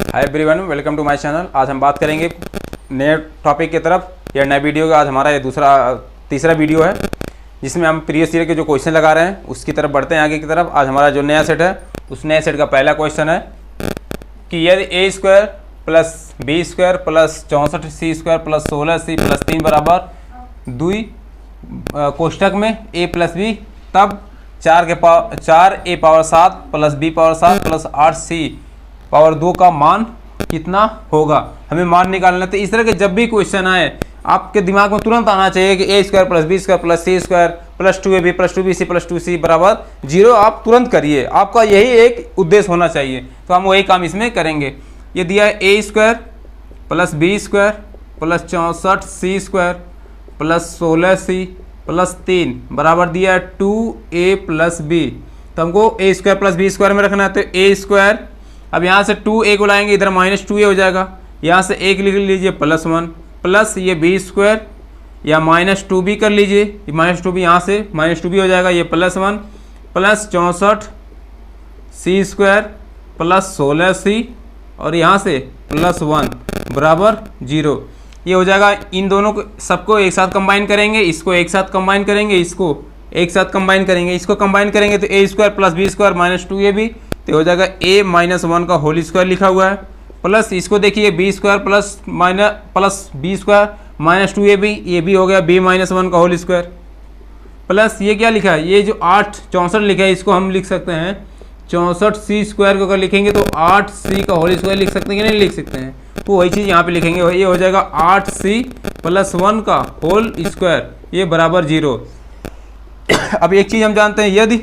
Hi everyone, welcome to my channel. आज हम बात करेंगे नए टॉपिक की तरफ या नए वीडियो का। आज हमारा ये तीसरा वीडियो है जिसमें हम प्रीवियस ईयर के जो क्वेश्चन लगा रहे हैं उसकी तरफ बढ़ते हैं आगे की तरफ। आज हमारा जो नया सेट है उस नए सेट का पहला क्वेश्चन है कि यदि A square plus B square plus 64 square plus 16 plus 3 बराबर 2 कोष्टक में ए प्लस बी, तब 4 A power 7 plus B power 7 plus 8 C power 2 का मान कितना होगा। हमें मान निकालना है। तो इस तरह के जब भी क्वेश्चन आए आपके दिमाग में तुरंत आना चाहिए कि A square plus B square plus C square plus 2ab plus 2bc plus 2c बराबर 0। आप तुरंत करिए, आपका यही एक उद्देश्य होना चाहिए। तो हम वही काम इसमें करेंगे। ये दिया है A square plus B square plus 64c square plus 16c plus 3 बराबर दिया है 2a प्लस बी। तो हमको A square plus B square में रखना है। तो ए स्क्वायर, अब यहाँ से 2a को लाएंगे, इधर -2a हो जाएगा। यहाँ से 1 लिख लीजिए +1 प्लस ये बी स्क्वायर या -2b कर लीजिए, -2b यहाँ से -2b हो जाएगा, ये +1 plus 64c square plus 16c और यहाँ से +1 बराबर 0। ये हो जाएगा। इन दोनों को सबको एक साथ कंबाइन करेंगे, इसको एक साथ कंबाइन करेंगे, इसको एक साथ कंबाइन करेंगे, इसको कंबाइन करेंगे तो A square plus B square -2ab तो हो जाएगा a -1 का होल स्क्वायर लिखा हुआ है। प्लस इसको देखिए b square plus B square -2ab, ये भी हो गया b -1 का होल स्क्वायर। प्लस ये क्या लिखा है, ये जो 64 लिखा है इसको हम लिख सकते हैं 64c स्क्वायर को अगर लिखेंगे तो 8c का होल स्क्वायर लिख सकते हैं कि नहीं लिख सकते हैं। तो वही चीज़ यहाँ पे लिखेंगे, ये हो जाएगा 8c प्लस 1 का होल स्क्वायर, ये बराबर 0। अब एक चीज़ हम जानते हैं, यदि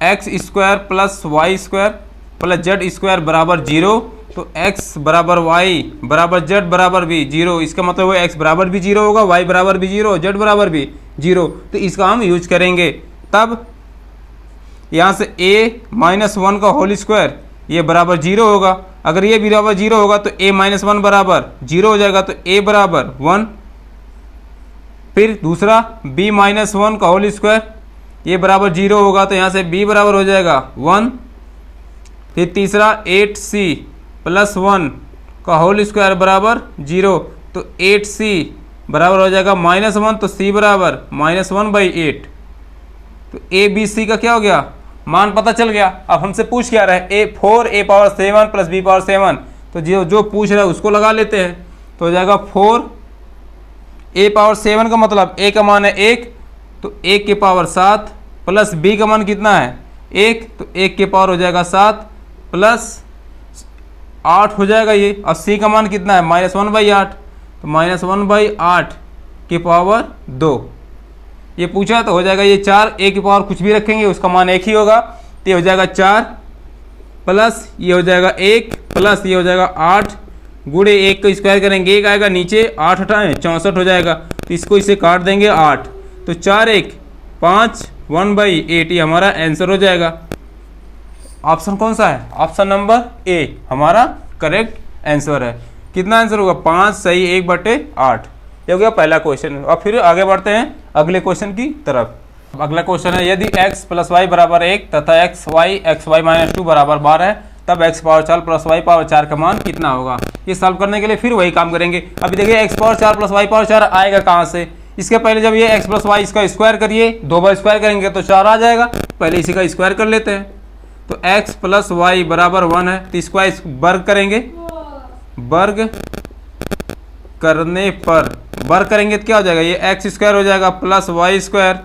x square plus y square plus z square बराबर 0 तो एक्स बराबर वाई बराबर जेड बराबर भी 0। इसका मतलब है एक्स बराबर भी 0 होगा, वाई बराबर भी 0, जेड बराबर भी 0। तो इसका हम यूज करेंगे। तब यहाँ से a -1 का होल स्क्वायर ये बराबर 0 होगा। अगर ये बराबर 0 होगा तो a -1 बराबर 0 हो जाएगा, तो a बराबर 1। फिर दूसरा b -1 का होल स्क्वायर ये बराबर 0 होगा, तो यहाँ से b बराबर हो जाएगा 1। फिर तीसरा 8c प्लस 1 का होल स्क्वायर बराबर 0, तो 8c बराबर हो जाएगा -1, तो c बराबर -1/8। तो a b c का क्या हो गया, मान पता चल गया। अब हमसे पूछ क्या रहा है, 4a power 7 plus b power 7, तो जो पूछ रहा है उसको लगा लेते हैं। तो हो जाएगा 4a पावर 7 का मतलब a का मान है 1, तो 1 के पावर 7 प्लस b का मान कितना है 1, तो 1 के पावर हो जाएगा 7 प्लस 8 हो जाएगा ये। और c का मान कितना है -1/8, तो -1/8 के पावर 2 ये पूछा, तो हो जाएगा ये 4। a की पावर कुछ भी रखेंगे उसका मान 1 ही होगा, तो ये हो जाएगा 4 प्लस ये हो जाएगा 1 प्लस ये हो जाएगा 8 गुणे 1 को स्क्वायर करेंगे, 1 आएगा नीचे, 8 हटाएं 64 हो जाएगा, तो इसको इसे काट देंगे 8, तो 4 1 5 1/8 ये हमारा आंसर हो जाएगा। ऑप्शन कौन सा है, ऑप्शन नंबर ए हमारा करेक्ट आंसर है। कितना आंसर होगा, 5 सही 1/8। ये हो गया पहला क्वेश्चन। और फिर आगे बढ़ते हैं अगले क्वेश्चन की तरफ। अगला क्वेश्चन है, यदि x प्लस वाई बराबर 1 तथा एक्स वाई -2 बराबर 12 है, तब x power 4 plus y power 4 का मान कितना होगा। ये सॉल्व करने के लिए फिर वही काम करेंगे। अभी देखिए x power 4 plus y power 4 आएगा कहाँ से। इसके पहले जब ये x प्लस वाई इसका स्क्वायर करिए, 2 बार स्क्वायर करेंगे तो 4 आ जाएगा। पहले इसी का स्क्वायर कर लेते हैं। तो x प्लस वाई बराबर 1 है, तो इसको वर्ग करेंगे, वर्ग करने पर वर्ग करेंगे तो क्या हो जाएगा, ये एक्स स्क्वायर हो जाएगा plus y square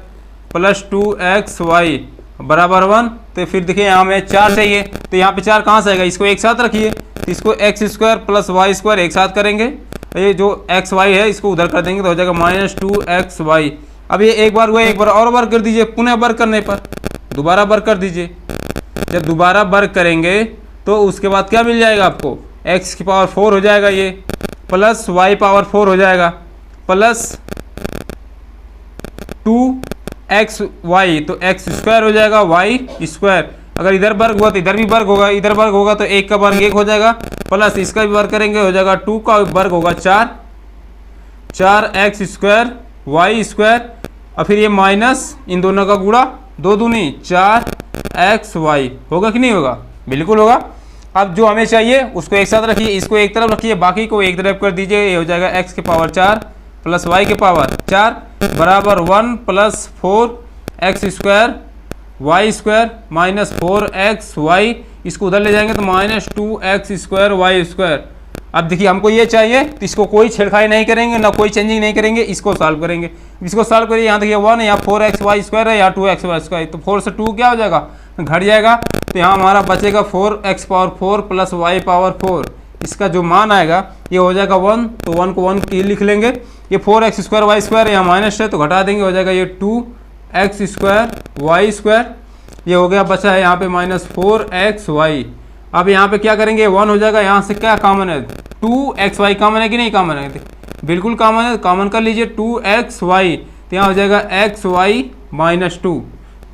plus 2xy बराबर 1। तो फिर देखिए यहाँ हमें 4 चाहिए, तो यहाँ पे 4 कहाँ से आएगा, इसको एक साथ रखिए, तो इसको x square plus y square एक साथ करेंगे, तो ये जो एक्स वाई है इसको उधर कर देंगे, तो हो जाएगा -2xy। अब ये एक बार हुआ, एक बार और वर्ग कर दीजिए, पुनः वर्ग करने पर दोबारा वर्ग कर दीजिए। जब दोबारा वर्ग करेंगे तो उसके बाद क्या मिल जाएगा आपको, x की पावर 4 हो जाएगा ये, प्लस y पावर 4 हो जाएगा, प्लस 2xy, तो x स्क्वायर हो जाएगा y स्क्वायर। अगर इधर वर्ग हुआ तो इधर भी वर्ग होगा, इधर वर्ग होगा तो 1 का वर्ग 1 हो जाएगा, प्लस इसका भी वर्ग करेंगे हो जाएगा 2 का वर्ग होगा 4x स्क्वायर y स्क्वायर, और फिर ये माइनस इन दोनों का गुणा 2 दूनी 4xy होगा कि नहीं होगा, बिल्कुल होगा। अब जो हमें चाहिए उसको एक साथ रखिए, इसको एक तरफ रखिए, बाकी को एक तरफ कर दीजिए। ये हो जाएगा x की पावर 4 प्लस y की पावर 4 बराबर 1 plus 4x square y square minus 4xy, इसको उधर ले जाएंगे तो minus 2x square y square. अब देखिए हमको ये चाहिए तो इसको कोई छेड़खाई नहीं करेंगे, ना कोई चेंजिंग नहीं करेंगे, इसको सॉल्व करेंगे। इसको सॉल्व करिए, यहाँ देखिए 1 है, यहाँ 4xy स्क्वायर है, यहाँ 2xy स्क्वायर, तो 4 से 2 क्या हो जाएगा, घट जाएगा। तो यहाँ हमारा बचेगा 4x power 4 plus y power 4, इसका जो मान आएगा ये हो जाएगा 1, तो 1 को 1 की लिख लेंगे। ये 4x स्क्वायर वाई स्क्वायर यहाँ माइनस है तो घटा देंगे, हो जाएगा ये 2x स्क्वायर वाई स्क्वायर, ये हो गया, बचा है यहाँ पे माइनस 4xy। अब यहाँ पे क्या करेंगे, 1 हो जाएगा, यहाँ से क्या कॉमन है, 2xy कॉमन है कि नहीं कॉमन है, बिल्कुल कॉमन है, कॉमन कर लीजिए 2xy, तो यहाँ हो जाएगा xy माइनस 2,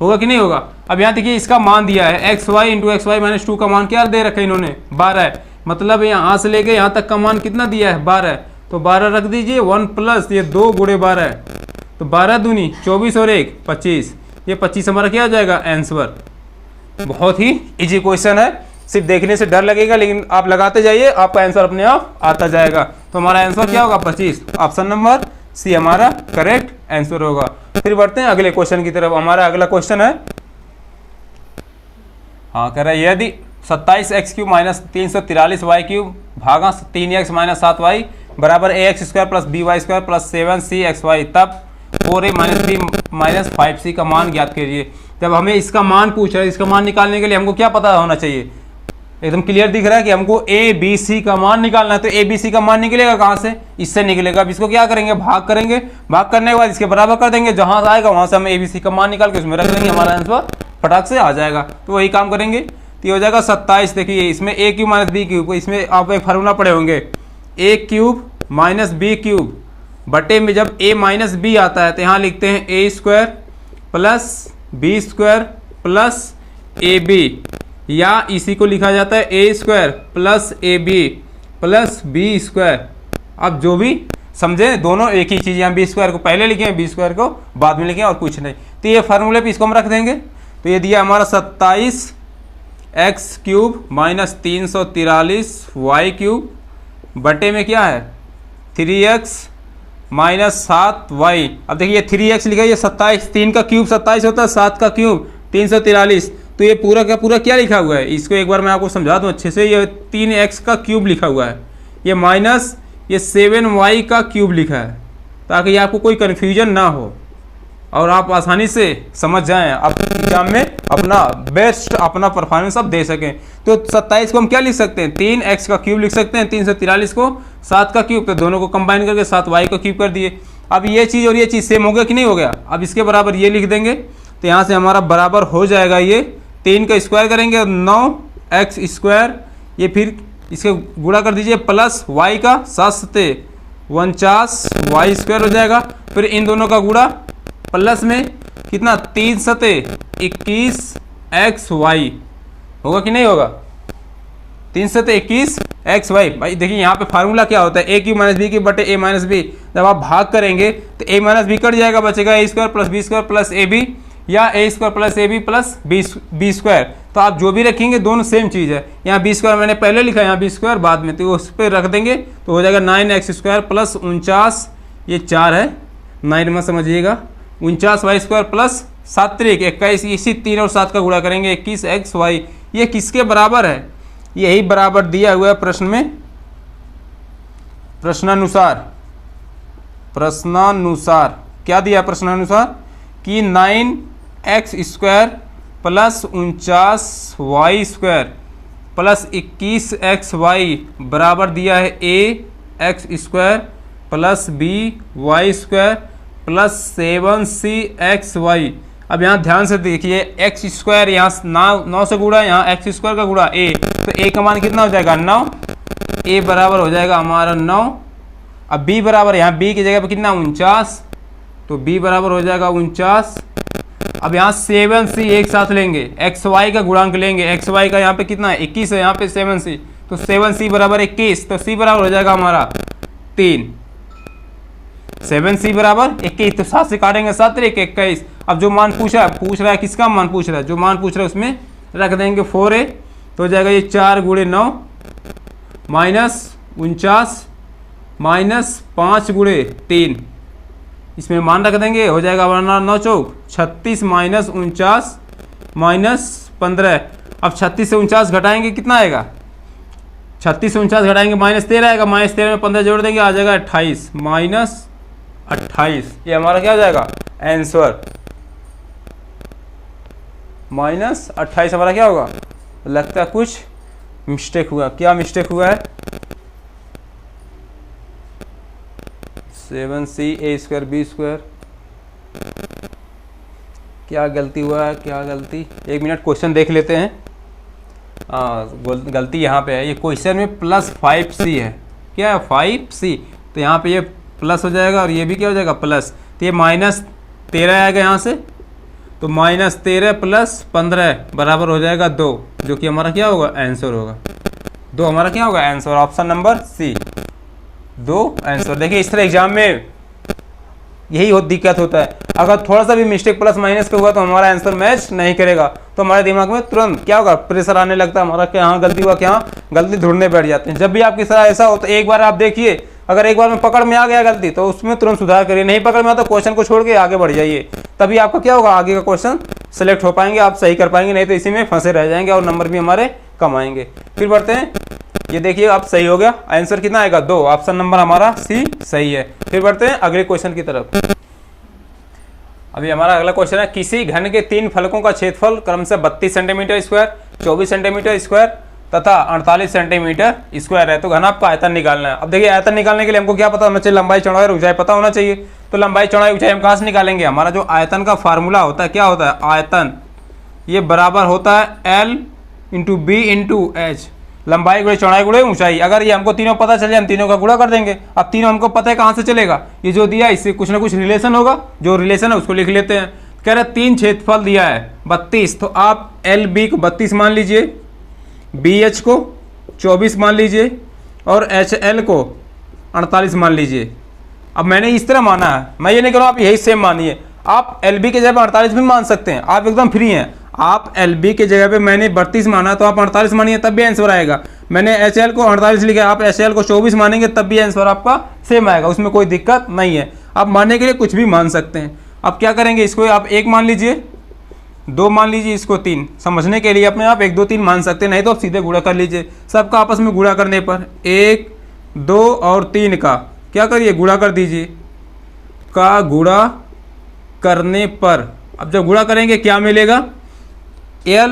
होगा कि नहीं होगा। अब यहाँ देखिए इसका मान दिया है xy इंटू xy माइनस 2 का मान क्या दे रखा है इन्होंने, 12 है, मतलब यहाँ से लेके यहाँ तक का मान कितना दिया है, 12 है, तो 12 रख दीजिए, 1 प्लस ये 2 गुणे 12 है, तो 12 दूनी 24 और 1 25, ये 25 हमारा क्या हो जाएगा आंसर। बहुत ही इजी क्वेश्चन है, सिर्फ देखने से डर लगेगा, लेकिन आप लगाते जाइए आपका आंसर अपने आप आता जाएगा। तो हमारा आंसर क्या होगा 25, ऑप्शन नंबर सी हमारा करेक्ट आंसर होगा। फिर बढ़ते हैं अगले क्वेश्चन की तरफ। हमारा अगला क्वेश्चन है, हाँ कह रहा है यदि 27x³ माइनस 343y³ भागा 3x माइनस 7y बराबर ax square plus by square plus 7cxy, तब 4a minus b minus 5c का मान ज्ञात कीजिए। जब हमें इसका मान पूछ रहा है, इसका मान निकालने के लिए हमको क्या पता होना चाहिए, एकदम क्लियर दिख रहा है कि हमको a b c का मान निकालना है। तो a b c का मान निकलेगा कहाँ से, इससे निकलेगा। अब इसको क्या करेंगे, भाग करेंगे, भाग करने के बाद इसके बराबर कर देंगे, जहाँ से आएगा वहाँ से हम a b c का मान निकाल के उसमें रख देंगे, हमारा आंसर फटाक से आ जाएगा। तो वही काम करेंगे, तो ये हो जाएगा 27। देखिए इसमें a³ माइनस b³, इसमें आप एक फार्मूला पढ़े होंगे, a³ माइनस b³ बटे में जब a माइनस b आता है तो यहाँ लिखते हैं a square plus b square plus ab, या इसी को लिखा जाता है a square plus ab plus b square. अब जो भी समझे, दोनों एक ही चीज़, यहाँ b स्क्वायर को पहले लिखें, b स्क्वायर को बाद में लिखें, और कुछ नहीं। तो ये फार्मूले पे इसको हम रख देंगे। तो ये दिया हमारा 27x³ माइनस 343y³ बटे में क्या है 3x माइनस 7y। अब देखिए 3x लिखा है, ये 27, 3 का क्यूब 27 होता है, 7 का क्यूब 343, तो ये पूरा का पूरा क्या लिखा हुआ है, इसको एक बार मैं आपको समझा दूं अच्छे से। ये 3x का क्यूब लिखा हुआ है, ये माइनस ये 7y का क्यूब लिखा है, ताकि आपको कोई कन्फ्यूजन ना हो और आप आसानी से समझ जाएं, आप एग्जाम में अपना बेस्ट अपना परफॉर्मेंस आप दे सकें। तो 27 को हम क्या लिख सकते हैं, 3x का क्यूब लिख सकते हैं, 343 को 7 का क्यूब, तो दोनों को कंबाइन करके 7y का क्यूब कर दिए। अब ये चीज़ और ये चीज़ सेम हो गया कि नहीं हो गया। अब इसके बराबर ये लिख देंगे, तो यहाँ से हमारा बराबर हो जाएगा, ये 3 का स्क्वायर करेंगे 9x स्क्वायर, ये फिर इसके गुणा कर दीजिए प्लस y का 7 49y स्क्वायर हो जाएगा, फिर इन दोनों का गुणा प्लस में कितना 3 7 21xy होगा कि नहीं होगा, 3 7 21xy। भाई देखिए यहाँ पे फार्मूला क्या होता है, a³ माइनस b³ बटे a माइनस b। जब आप भाग करेंगे तो a माइनस b कट जाएगा, बचेगा a square plus b square plus ab, या a square plus ab plus b square. तो आप जो भी रखेंगे दोनों सेम चीज़ है। यहाँ b स्क्वायर मैंने पहले लिखा है, यहाँ b स्क्वायर बाद में, तो उस पर रख देंगे तो हो जाएगा 9x स्क्वायर प्लस 49, ये 4 है 9 में समझिएगा, 49y स्क्वायर प्लस 7 3 21, इसी 3 और 7 का गुणा करेंगे 21xy। ये किसके बराबर है, यही बराबर दिया हुआ है प्रश्न में, प्रश्नानुसार क्या दिया प्रश्नानुसार कि 9x square plus 49y square plus 21xy बराबर दिया है ax square plus by square plus 7cxy। अब यहाँ ध्यान से देखिए, x स्क्वायर यहाँ 9 से गुणा, यहाँ x स्क्वायर का गुणा a, तो a का मान कितना हो जाएगा 9, a बराबर हो जाएगा हमारा 9। अब b बराबर, यहाँ b की जगह पे कितना 49, तो b बराबर हो जाएगा 49। अब यहाँ 7c एक साथ लेंगे, xy का गुणांक लेंगे, xy का यहाँ पे कितना है 21 है, यहाँ पे 7c, तो 7c बराबर 21, तो c बराबर हो जाएगा हमारा 3, 7c बराबर 21, तो 7 से काटेंगे 7 3 21। अब जो मान पूछ रहा है किसका मान पूछ रहा है, जो मान पूछ रहा है उसमें रख देंगे 4a, तो हो जाएगा ये 4 गुणे 9 माइनस 49 माइनस 5 गुणे 3, इसमें मान रख देंगे, हो जाएगा हमारा 9 चौक 36 माइनस 49 माइनस 15। अब 36 से 49 घटाएंगे कितना आएगा, 36 से 49 घटाएंगे -13 आएगा, -13 में 15 जोड़ देंगे आ जाएगा 28 माइनस 28। ये हमारा क्या हो जाएगा आंसर, -28 हमारा क्या होगा। लगता है कुछ मिस्टेक हुआ, क्या मिस्टेक हुआ है, 7ca²b², क्या गलती हुआ है, क्या गलती, 1 मिनट क्वेश्चन देख लेते हैं। गलती यहाँ पे है, ये क्वेश्चन में +5c है, क्या है 5c, तो यहाँ पे ये प्लस हो जाएगा और ये भी क्या हो जाएगा प्लस, तो ये -13 आएगा यहाँ से, तो -13 + 15 बराबर हो जाएगा 2, जो कि हमारा क्या होगा आंसर होगा 2, हमारा क्या होगा answer, option number C 2 answer. देखिए इस तरह एग्जाम में यही दिक्कत होता है, अगर थोड़ा सा भी मिस्टेक प्लस माइनस का हुआ तो हमारा आंसर मैच नहीं करेगा, तो हमारे दिमाग में तुरंत क्या होगा प्रेशर आने लगता है हमारा, क्या हाँ गलती हुआ, क्या गलती ढूंढने बैठ जाते हैं। जब भी आपकी तरह ऐसा हो तो एक बार आप देखिए, अगर एक बार में पकड़ में आ गया गलती तो उसमें तुरंत सुधार करिए, नहीं पकड़ में आता तो क्वेश्चन को छोड़ के आगे बढ़ जाइए, तभी आपका क्या होगा आगे का क्वेश्चन सेलेक्ट हो पाएंगे, आप सही कर पाएंगे, नहीं तो इसी में फंसे रह जाएंगे और नंबर भी हमारे कम आएंगे। फिर बढ़ते हैं, ये देखिए आप सही हो गया, आंसर कितना आएगा 2, ऑप्शन नंबर हमारा सी सही है। फिर बढ़ते हैं अगले क्वेश्चन की तरफ। अभी हमारा अगला क्वेश्चन है, किसी घन के 3 फलकों का क्षेत्रफल क्रमशः 32 सेंटीमीटर स्क्वायर, 24 सेंटीमीटर स्क्वायर तथा 48 सेंटीमीटर स्क्वायर है, तो घन आपका आयतन निकालना है। अब देखिए आयतन निकालने के लिए हमको क्या पता होना चाहिए, लंबाई चौड़ाई और ऊंचाई पता होना चाहिए, तो लंबाई चौड़ाई ऊंचाई हम कहाँ से निकालेंगे, हमारा जो आयतन का फार्मूला होता है क्या होता है, आयतन ये बराबर होता है L × B × H, लंबाई गुणे चौड़ाई गुणे ऊंचाई। अगर ये हमको तीनों पता चल जाए हम तीनों का गुणा कर देंगे। अब तीनों हमको पता है कहाँ से चलेगा, ये जो दिया है इससे कुछ ना कुछ रिलेशन होगा, जो रिलेशन है उसको लिख लेते हैं। कह रहे 3 क्षेत्रफल दिया है 32, तो आप LB को 32 मान लीजिए, BH को 24 मान लीजिए और HL को 48 मान लीजिए। अब मैंने इस तरह माना है, मैं ये नहीं कह रहा हूँ आप यही सेम मानिए, आप LB के जगह 48 भी मान सकते हैं, आप एकदम फ्री हैं। आप LB के जगह पे मैंने 32 माना तो आप 48 मानिए तब भी आंसर आएगा। मैंने HL को 48 लिखा, आप HL को 24 मानेंगे तब भी आंसर आपका सेम आएगा, उसमें कोई दिक्कत नहीं है। आप मानने के लिए कुछ भी मान सकते हैं। अब क्या करेंगे, इसको आप 1 मान लीजिए, 2 मान लीजिए, इसको 3, समझने के लिए अपने आप 1 2 3 मान सकते हैं, नहीं तो आप सीधे गुणा कर लीजिए। सबका आपस में गुणा करने पर 1 2 और 3 का क्या करिए गुणा कर दीजिए, का गुणा करने पर अब जब गुणा करेंगे क्या मिलेगा, L,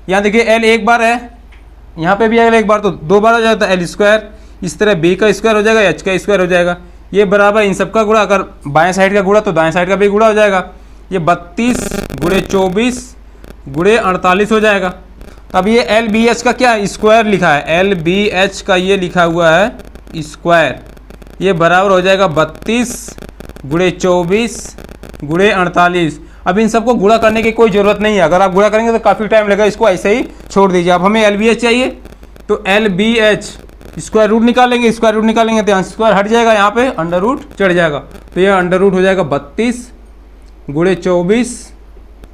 यहाँ देखिए L एक बार है, यहाँ पे भी L एक बार, तो 2 बार हो जाता है L², इस तरह B का स्क्वायर हो जाएगा, H का स्क्वायर हो जाएगा, ये बराबर इन सब का गुणा, अगर बाएं साइड का गुणा तो दाएं साइड का भी गुणा हो जाएगा, ये 32 × 24 × 48 हो जाएगा। अब ये LBH का क्या स्क्वायर लिखा है, LBH का ये लिखा हुआ है स्क्वायर, ये बराबर हो जाएगा 32 × 24 × 48। अब इन सबको गुणा करने की कोई ज़रूरत नहीं है, अगर आप गुणा करेंगे तो काफ़ी टाइम लगेगा, इसको ऐसे ही छोड़ दीजिए। अब हमें LBH चाहिए तो LBH स्क्वायर रूट निकालेंगे, स्क्वायर रूट निकालेंगे तो यहाँ स्क्वायर हट जाएगा, यहाँ पे अंडर रूट चढ़ जाएगा, तो यह अंडर रूट हो जाएगा 32 × 24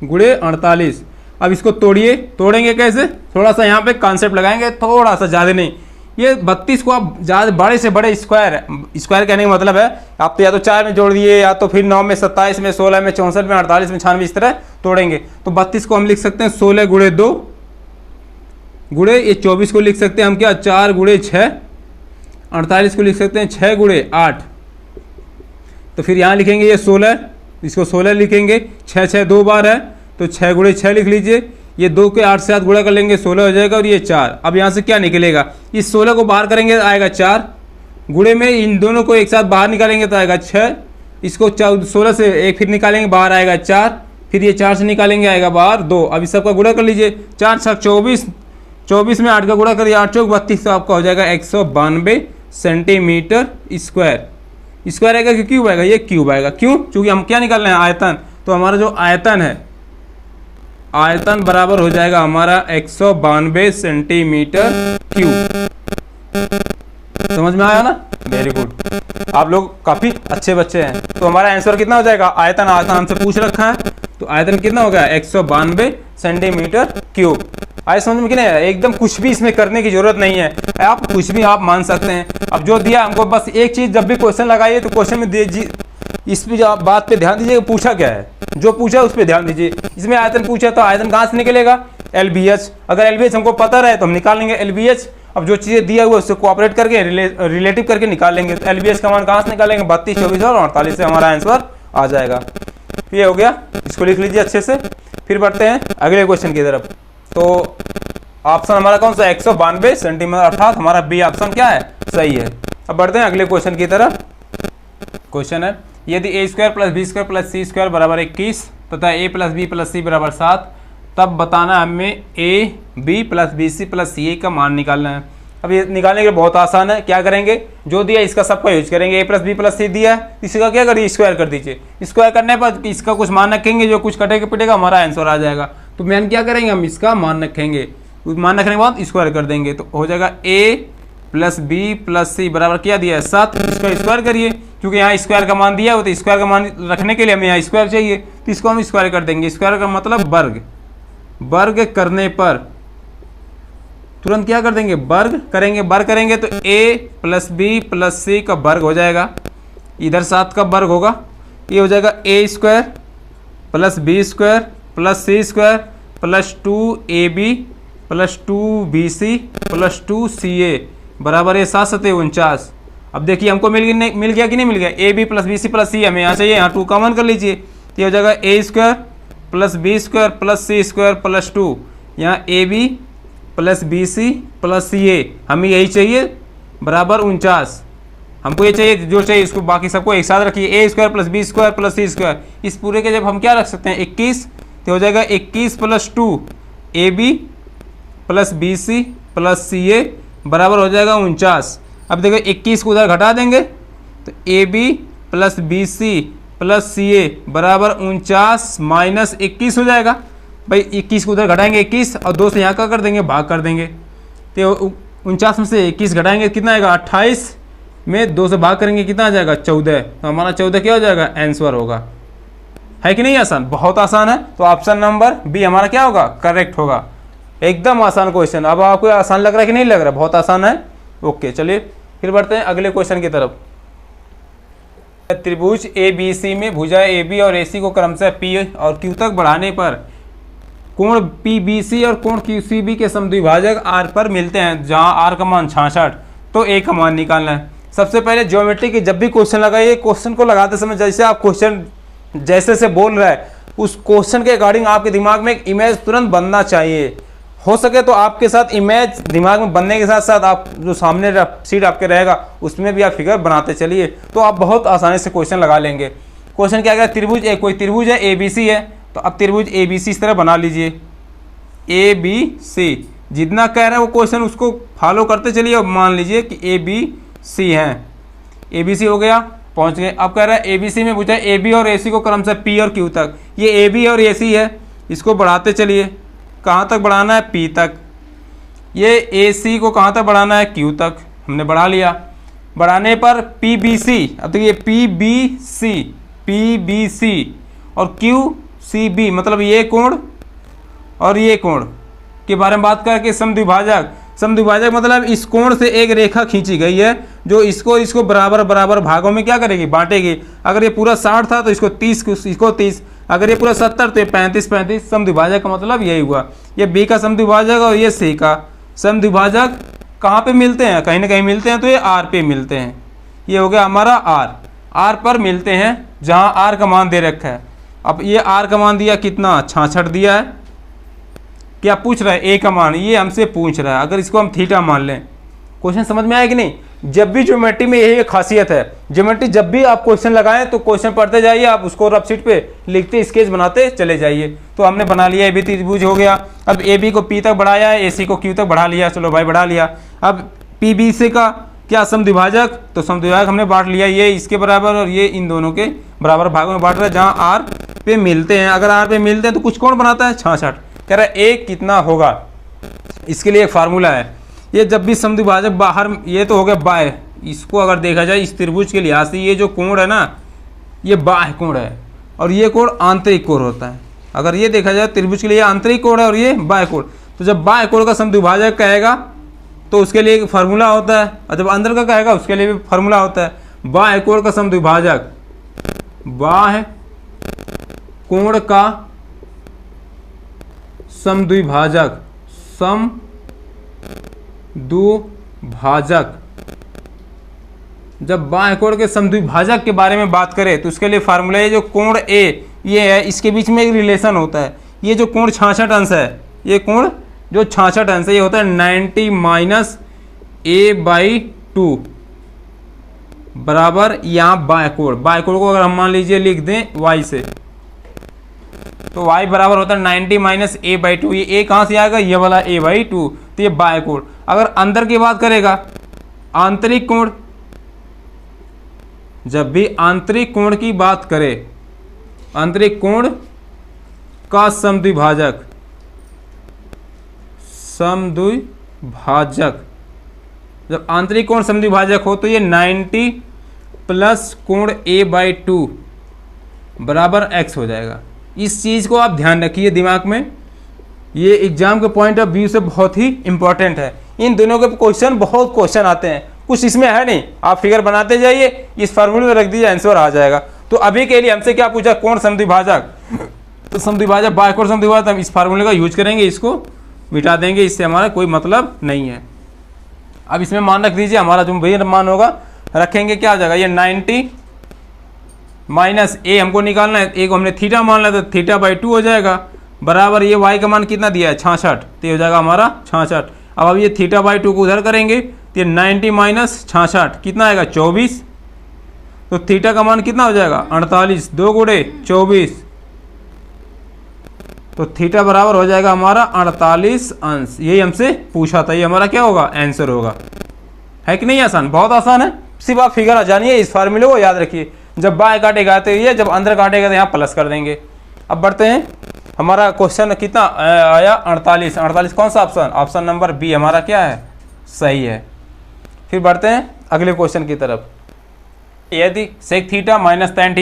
× 48। अब इसको तोड़िए, तोड़ेंगे कैसे, थोड़ा सा यहाँ पे कॉन्सेप्ट लगाएंगे, थोड़ा सा ज़्यादा नहीं। ये 32 को आप ज़्यादा बड़े से बड़े स्क्वायर कहने का मतलब है आप तो या तो 4 में जोड़ दिए, या तो फिर 9 में 27 में 16 में 64 में 48 में 96 इस तरह तोड़ेंगे। तो 32 को हम लिख सकते हैं 16 × 2 गुणे, ये 24 को लिख सकते हैं हम क्या 4 × 6, 48 को लिख सकते हैं 6 × 8। तो फिर यहाँ लिखेंगे ये 16, इसको 16 लिखेंगे, 6 6 2 बार है तो 6 × 6 लिख लीजिए, ये 2 के 8 से 8 गुणा कर लेंगे 16 हो जाएगा, और ये 4। अब यहाँ से क्या निकलेगा, इस 16 को बाहर करेंगे आएगा 4, गुणे में इन दोनों को एक साथ बाहर निकालेंगे तो आएगा 6, इसको 16 से एक फिर निकालेंगे बाहर आएगा 4, फिर ये 4 से निकालेंगे आएगा बाहर 2। अब इस सबका गुणा कर लीजिए, 4 6 24, 24 में 8 का गुणा करिए, 8 चौक 32, तो आपका हो जाएगा 192 सेंटीमीटर स्क्वायर। स्क्वायर आएगा कि क्यूब आएगा, ये क्यूब आएगा, क्यों, क्योंकि हम क्या निकाल रहे हैं आयतन, तो हमारा जो आयतन है, आयतन बराबर हो जाएगा हमारा 192 सेंटीमीटर क्यूब। समझ में आया ना, वेरी गुड, आप लोग काफी अच्छे बच्चे हैं। तो हमारा आंसर कितना हो जाएगा, आयतन आसान से पूछ रखा है, तो आयतन कितना हो गया 192 सेंटीमीटर क्यूब। आए समझ में कि नहीं? एकदम कुछ भी इसमें करने की जरूरत नहीं है, आप कुछ भी आप मान सकते हैं। अब जो दिया हमको, बस एक चीज़, जब भी क्वेश्चन लगाइए तो क्वेश्चन में दीजिए, इस पे आप बात पे ध्यान दीजिए, पूछा क्या है, जो पूछा उस पर ध्यान दीजिए। इसमें आयतन पूछा तो आयतन कहाँ से निकलेगा? LBH। अगर LBH हमको पता रहे तो हम निकाल लेंगे LBH। अब जो चीज़ें दिया हुआ है उससे कोऑपरेट करके रिलेटिव करके निकाल लेंगे। तो LBH का मान कहाँ से निकालेंगे? 32, 24 और 48 से हमारा आंसर आ जाएगा। ये हो गया, इसको लिख लीजिए अच्छे से। फिर बढ़ते हैं अगले क्वेश्चन की तरफ। तो ऑप्शन हमारा कौन सा? 192 सेंटीमीटर, अर्थात हमारा बी ऑप्शन क्या है? सही है। अब बढ़ते हैं अगले क्वेश्चन की तरफ। क्वेश्चन है, यदि a² + b² + c² बराबर 21 तथा a + b + c बराबर 7, तब बताना हमें a, b + bc + ca का मान निकालना है। अब ये निकालने के लिए बहुत आसान है। क्या करेंगे? जो दिया इसका सबका यूज करेंगे। a + b + c दिया है, इसका क्या करिए? स्क्वायर कर दीजिए। स्क्वायर करने पर इसका कुछ मान रखेंगे, जो कुछ कटेगा पिटेगा हमारा आंसर आ जाएगा। तो मेन क्या करेंगे? हम इसका मान रखेंगे, मान रखने के बाद स्क्वायर कर देंगे। तो हो जाएगा a + b + c बराबर क्या दिया है? 7। इसका स्क्वायर करिए, क्योंकि यहाँ स्क्वायर का मान दिया हो तो स्क्वायर का मान रखने के लिए हमें यहाँ स्क्वायर चाहिए, तो इसको हम स्क्वायर कर देंगे। स्क्वायर का मतलब वर्ग। वर्ग करने पर तुरंत क्या कर देंगे? वर्ग करेंगे। वर्ग करेंगे तो a + b + c का वर्ग हो जाएगा, इधर 7 का वर्ग होगा। ये हो जाएगा a² + b² + c² + 2ab + 2bc + 2ca बराबर है 7 × 7 = 49। अब देखिए हमको मिल गया कि नहीं मिल गया? ab + bc + c हमें यहाँ चाहिए, यहाँ 2 कॉमन कर लीजिए। ये हो जाएगा a² + b² + c² + 2, यहाँ ab + bc + ca हमें यही चाहिए, बराबर 49। हमको ये चाहिए, जो चाहिए इसको बाकी सबको एक साथ रखिए। a² + b² + c², इस पूरे के जब हम क्या रख सकते हैं? 21, तो हो जाएगा 21 + 2 ab + bc + ca बराबर हो जाएगा 49। अब देखो 21 को उधर घटा देंगे तो ab + bc + ca बराबर 49 - 21 हो जाएगा। भाई 21 को उधर घटाएंगे 21, और 2 से यहाँ का कर देंगे, भाग कर देंगे। तो 49 में से 21 घटाएंगे कितना आएगा? 28 में 2 से भाग करेंगे कितना आ जाएगा? 14। तो हमारा 14 क्या हो जाएगा? आंसर होगा। है कि नहीं आसान? बहुत आसान है। तो ऑप्शन नंबर बी हमारा क्या होगा? करेक्ट होगा। एकदम आसान क्वेश्चन। अब आपको आसान लग रहा है कि नहीं लग रहा है? बहुत आसान है। ओके, चलिए फिर बढ़ते हैं अगले क्वेश्चन की तरफ। त्रिभुज ABC में भुजा AB और AC को क्रमशः P और Q तक बढ़ाने पर कोण PBC और कोण QCB के समद्विभाजक R पर मिलते हैं, जहां R का मान 66, तो A का मान निकालना है। सबसे पहले ज्योमेट्री की जब भी क्वेश्चन लगाइए, क्वेश्चन को लगाते समय जैसे आप क्वेश्चन जैसे से बोल रहा है, उस क्वेश्चन के अकॉर्डिंग आपके दिमाग में एक इमेज तुरंत बनना चाहिए। हो सके तो आपके साथ इमेज दिमाग में बनने के साथ साथ आप जो सामने सीट आपके रहेगा उसमें भी आप फिगर बनाते चलिए, तो आप बहुत आसानी से क्वेश्चन लगा लेंगे। क्वेश्चन क्या है? त्रिभुज कोई त्रिभुज है ABC है, तो अब त्रिभुज ABC इस तरह बना लीजिए। ABC जितना कह रहा है वो क्वेश्चन उसको फॉलो करते चलिए और मान लीजिए कि ABC हैं। ABC हो गया, पहुंच गए। अब कह रहा है ABC में पूछा है AB और AC को क्रमशः P और Q तक। ये AB और AC है, इसको बढ़ाते चलिए। कहाँ तक बढ़ाना है? P तक। ये AC को कहाँ तक बढ़ाना है? Q तक। हमने बढ़ा लिया। बढ़ाने पर PBC, अब देखिए PBC और QCB मतलब ये कोण और ये कोण के बारे में बात करके समद्विभाजक मतलब इस कोण से एक रेखा खींची गई है जो इसको बराबर बराबर भागों में क्या करेगी? बांटेगी। अगर ये पूरा 60 था तो इसको 30, इसको 30। अगर ये पूरा 70 तो ये 35। समद्विभाजक का मतलब यही हुआ। ये B का समद्विभाजक और ये C का समद्विभाजक कहाँ पे मिलते हैं? कहीं ना कहीं मिलते हैं, तो ये R पे मिलते हैं। ये हो गया हमारा R पर मिलते हैं, जहाँ R का मान दे रखा है। अब ये R का मान दिया कितना? 66 दिया है। क्या पूछ रहा है? A का मान, ये हमसे पूछ रहा है। अगर इसको हम थीटा मान लें, क्वेश्चन समझ में आया कि नहीं? जब भी ज्योमेट्री में यही खासियत है, ज्योमेट्री जब भी आप क्वेश्चन लगाएं तो क्वेश्चन पढ़ते जाइए, आप उसको रफ शीट पे लिखते स्केच बनाते चले जाइए। तो हमने बना लिया AB त्रिभुज हो गया। अब AB को P तक बढ़ाया है, AC को Q तक बढ़ा लिया। चलो भाई बढ़ा लिया। अब PBC का क्या समद्विभाजक? तो समद्विभाजक हमने बांट लिया, ये इसके बराबर और ये इन दोनों के बराबर भागों में बांट रहा है, जहाँ R पे मिलते हैं। अगर R पे मिलते हैं तो कुछ कोण बनाता है? 66। कह रहा है A कितना होगा? इसके लिए एक फार्मूला है। ये जब भी समद्विभाजक बाहर, ये तो हो गया बाह्य, इसको अगर देखा जाए इस त्रिभुज के लिहाज से, ये जो कोण है ना, ये बाह्य कोण है और ये कोण आंतरिक कोण होता है। अगर ये देखा जाए त्रिभुज के लिए आंतरिक कोण है और ये बाह्य कोण, तो जब बाएं कोण का समद्विभाजक कहेगा तो उसके लिए एक फार्मूला होता है, और जब अंदर का कहेगा उसके लिए भी फार्मूला होता है। बाएं कोण का समद्विभाजक, बाएं कोण का समद्विभाजक, समद्विभाजक, जब बाएं कोण के समद्विभाजक के बारे में बात करें तो उसके लिए फार्मूला है, जो कोण ए ये है, इसके बीच में एक रिलेशन होता है। ये जो कोण 66 अंश है, ये कोण जो 66 अंश है, ये होता है 90 माइनस a/2 बराबर यहाँ बाएं कोण को अगर हम मान लीजिए लिख दें y से, तो y बराबर होता है 90 माइनस a/2। ये a कहाँ से आएगा, ये वाला a/2, तो ये बाएं कोण। अगर अंदर की बात करेगा, आंतरिक कोण, जब भी आंतरिक कोण की बात करें, आंतरिक कोण का समद्विभाजक, जब आंतरिक कोण समद्विभाजक हो तो ये 90 प्लस कोण a/2 बराबर x हो जाएगा। इस चीज़ को आप ध्यान रखिए दिमाग में, ये एग्जाम के पॉइंट ऑफ व्यू से बहुत ही इंपॉर्टेंट है। इन दोनों के क्वेश्चन, बहुत क्वेश्चन आते हैं, कुछ इसमें है नहीं, आप फिगर बनाते जाइए, इस फार्मूले में रख दीजिए, आंसर आ जाएगा। तो अभी के लिए हमसे क्या पूछा, कोण समद्विभाजक, तो समद्विभाजक बाएं कोण समद्विभाजक, हम इस फार्मूले का यूज करेंगे, इसको मिटा देंगे, इससे हमारा कोई मतलब नहीं है। अब इसमें मान रख दीजिए, हमारा जो भी मान होगा रखेंगे, क्या हो जाएगा, ये 90 माइनस ए हमको निकालना है, ए को हमने थीटा मान लिया, तो θ/2 हो जाएगा बराबर, ये y का मान कितना दिया है 66, तो ये हो जाएगा हमारा 66। अब ये θ/2 को उधर करेंगे तो ये 90 माइनस 66 कितना आएगा 24, तो थीटा का मान कितना हो जाएगा 48, 2 गुणे 24, तो थीटा बराबर हो जाएगा हमारा 48 अंश। यही हमसे पूछा था, ये हमारा क्या होगा, आंसर होगा। है कि नहीं आसान, बहुत आसान है, सिर्फ आप फिगर आ जानिए, इस फार्मूले को याद रखिए। जब बाएं काटेगा तो ये, जब अंदर काटेगा तो यहाँ प्लस कर देंगे। अब बढ़ते हैं, हमारा क्वेश्चन कितना आया 48, 48 कौन सा ऑप्शन, ऑप्शन नंबर बी हमारा क्या है, सही है। फिर बढ़ते हैं अगले क्वेश्चन की तरफ। यदि sec theta minus tan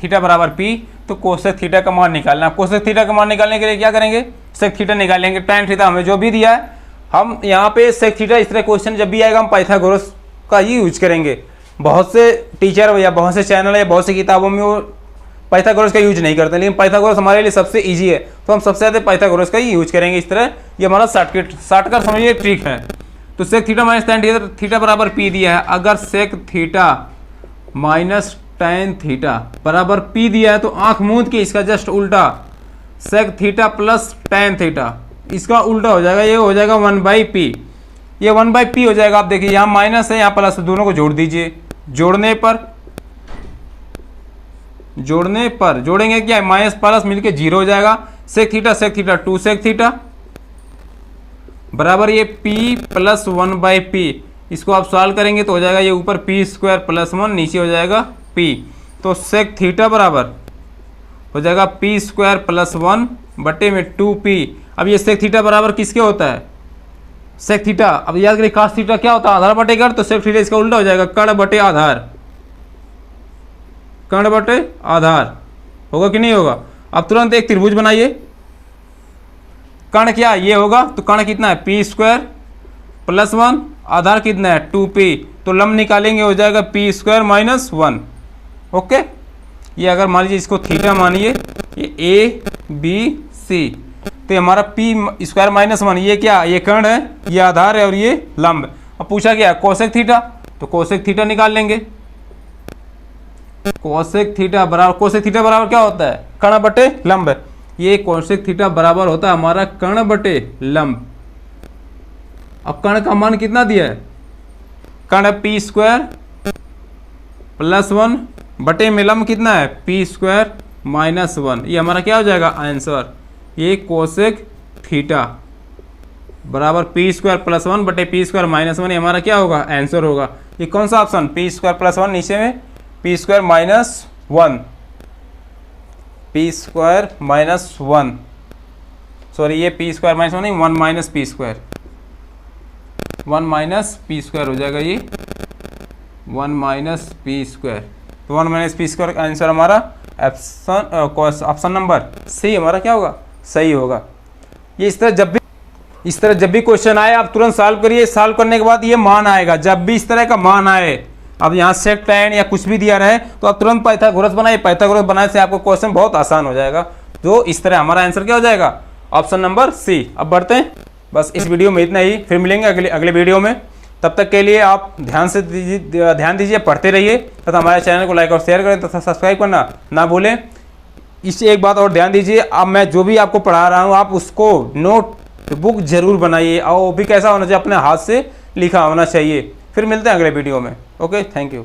theta बराबर p, तो कोसेक थीटा का मान निकालना। कोसेक थीटा का मान निकालने के लिए क्या करेंगे, सेक थीटा निकालेंगे। tan थीटा हमें जो भी दिया है, हम यहाँ पे सेक थीटा, इस तरह क्वेश्चन जब भी आएगा हम पाइथागोरस का ही यूज करेंगे। बहुत से टीचर या बहुत से चैनल या बहुत सी किताबों में वो पाइथागोरस का यूज नहीं करते, लेकिन पाइथागोरस हमारे लिए सबसे ईजी है, तो हम सबसे ज़्यादा पाइथागोरस का ही यूज करेंगे। इस तरह ये हमारा शॉर्टकट समझिए ट्रिक है। तो sec theta minus tan theta बराबर p दिया है। अगर sec theta minus tan theta बराबर p दिया है, तो आंख मूंद के इसका जस्ट उल्टा, sec theta plus tan theta, इसका उल्टा हो जाएगा, ये हो जाएगा 1/p, ये 1/p हो जाएगा। आप देखिए यहाँ माइनस है, यहाँ प्लस, दोनों को जोड़ दीजिए। जोड़ने पर जोड़ेंगे क्या, माइनस प्लस मिलके 0 हो जाएगा। सेक थीटा 2 सेक थीटा बराबर ये p प्लस 1/p, इसको आप सॉल्व करेंगे तो हो जाएगा ये ऊपर p² प्लस 1, नीचे हो जाएगा p। तो सेक थीटा बराबर हो जाएगा p² प्लस 1 बटे में 2p। अब ये सेक थीटा बराबर किसके होता है, सेक थीटा, अब याद करिए कास थीटा क्या होता है, आधार बटे कर्ण, तो सेक थीटा इसका उल्टा हो जाएगा, कर्ण बटे आधार, कर्ण बटे आधार, होगा कि नहीं होगा। अब तुरंत एक त्रिभुज बनाइए, कर्ण क्या ये होगा, तो कर्ण कितना है p² प्लस 1, आधार कितना है 2p, तो लंब निकालेंगे हो जाएगा p² माइनस 1। ओके, ये अगर मान लीजिए इसको थीटा मानिए, ये ABC, तो हमारा p² माइनस 1, ये क्या, ये कर्ण है, ये आधार है और ये लंब। अब पूछा गया कोसेक थीटा, तो कोसेक थीटा निकाल लेंगे। कोसेक थीटा बराबर क्या होता है, कर्ण बटे लंब। ये कोसेक थीटा बराबर होता है हमारा कर्ण बटे लंब। अब कर्ण का मान कितना दिया है, कर्ण p² प्लस 1 बटे में लंब कितना है p² माइनस 1, ये हमारा क्या हो जाएगा आंसर। ये कोसेक थीटा बराबर p² प्लस 1 बटे p² माइनस 1, ये हमारा क्या होगा आंसर होगा। ये कौन सा ऑप्शन, p² प्लस 1, नीचे में p² minus 1, p² minus 1, sorry ये p² माइनस 1 नहीं, 1 माइनस p², 1 माइनस p² हो जाएगा, ये 1 माइनस p², तो 1 माइनस p² आंसर हमारा ऑप्शन नंबर सी हमारा क्या होगा, सही होगा। ये इस तरह जब भी इस तरह जब भी क्वेश्चन आए आप तुरंत सॉल्व करिए। सॉल्व करने के बाद ये मान आएगा, जब भी इस तरह का मान आए, अब यहाँ सेक टैन या कुछ भी दिया रहे तो आप तुरंत पाइथागोरस बनाइए। पाइथागोरस बनाने से आपको क्वेश्चन बहुत आसान हो जाएगा। तो इस तरह हमारा आंसर क्या हो जाएगा, ऑप्शन नंबर सी। अब बढ़ते हैं, बस इस वीडियो में इतना ही, फिर मिलेंगे अगले वीडियो में। तब तक के लिए आप ध्यान दीजिए, पढ़ते रहिए तथा हमारे चैनल को लाइक और शेयर करें तथा सब्सक्राइब करना ना भूलें। इस एक बात और ध्यान दीजिए, अब मैं जो भी आपको पढ़ा रहा हूँ आप उसको नोट बुक जरूर बनाइए, और वो भी कैसा होना चाहिए, अपने हाथ से लिखा होना चाहिए। फिर मिलते हैं अगले वीडियो में। Okay, thank you.